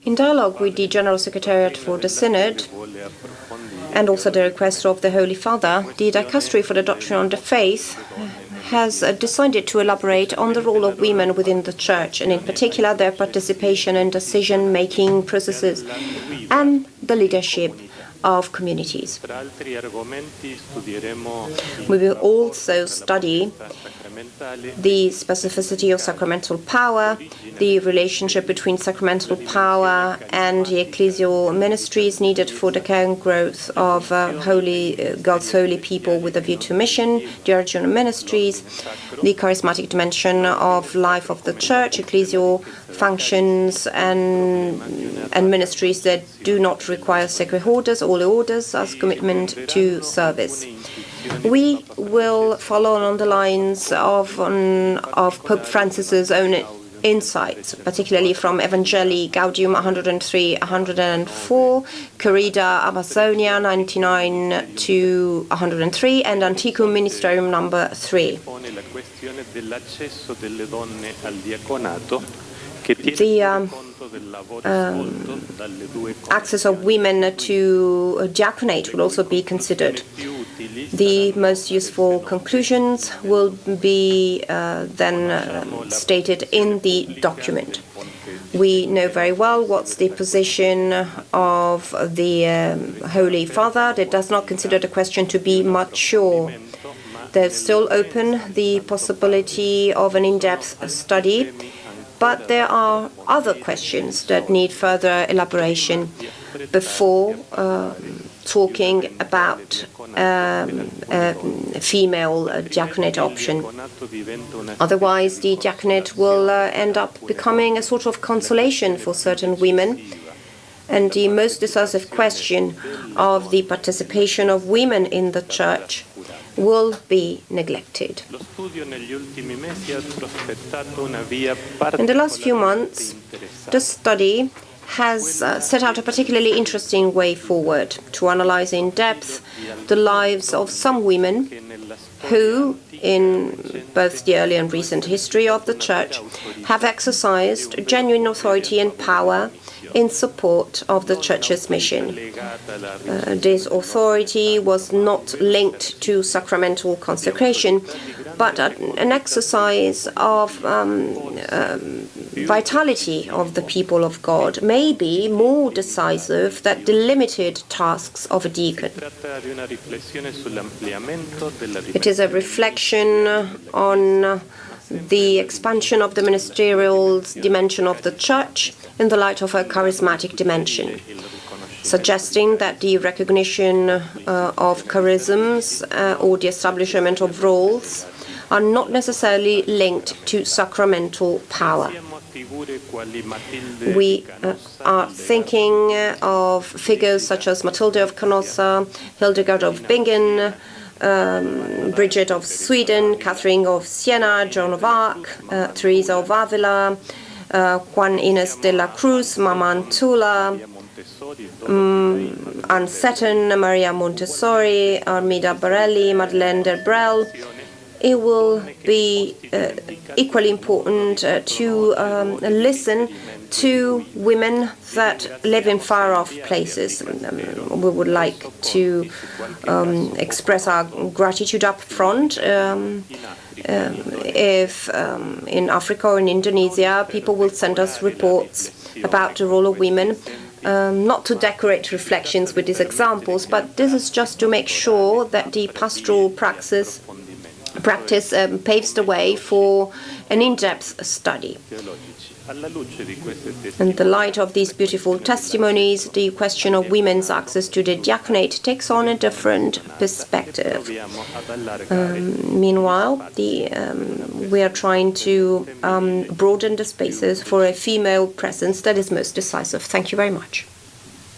In dialogue with the General Secretariat for the Synod, and also the request of the Holy Father, the Dicastery for the Doctrine on the Faith has decided to elaborate on the role of women within the Church, and in particular their participation in decision-making processes and the leadership of communities. We will also study the specificity of sacramental power, the relationship between sacramental power and the ecclesial ministries needed for the care and growth of God's holy people with a view to mission, the origin of ministries, the charismatic dimension of life of the Church, ecclesial functions and ministries that do not require sacred orders, all orders as commitment to service. We will follow on the lines of Pope Francis's own insights, particularly from Evangelii Gaudium 103-104, Corrida Amazonia 99-103, and Antiquum Ministerium number 3. The access of women to diaconate will also be considered. The most useful conclusions will be then stated in the document. We know very well what's the position of the Holy Father that does not consider the question to be mature. There's still open the possibility of an in-depth study, but there are other questions that need further elaboration before talking about female diaconate option. Otherwise, the diaconate will end up becoming a sort of consolation for certain women, and the most decisive question of the participation of women in the Church will be neglected. In the last few months, the study has set out a particularly interesting way forward to analyze in depth the lives of some women who, in both the early and recent history of the Church, have exercised genuine authority and power in support of the Church's mission. This authority was not linked to sacramental consecration, but an exercise of vitality of the people of God, may be more decisive than the limited tasks of a deacon. It is a reflection on the expansion of the ministerial dimension of the Church in the light of a charismatic dimension, suggesting that the recognition of charisms or the establishment of roles are not necessarily linked to sacramental power. We are thinking of figures such as Matilda of Canossa, Hildegard of Bingen, Bridget of Sweden, Catherine of Siena, Joan of Arc, Teresa of Avila, Juan Inés de la Cruz, Mama Antula, Anne Seton, Maria Montessori, Armida Barelli, Madeleine Delbrel. It will be equally important to listen to women that live in far-off places. We would like to express our gratitude up front if in Africa or in Indonesia people will send us reports about the role of women, not to decorate reflections with these examples, but this is just to make sure that the pastoral practice paves the way for an in-depth study. In the light of these beautiful testimonies, the question of women's access to the diaconate takes on a different perspective. Meanwhile, we are trying to broaden the spaces for a female presence that is most decisive. Thank you very much.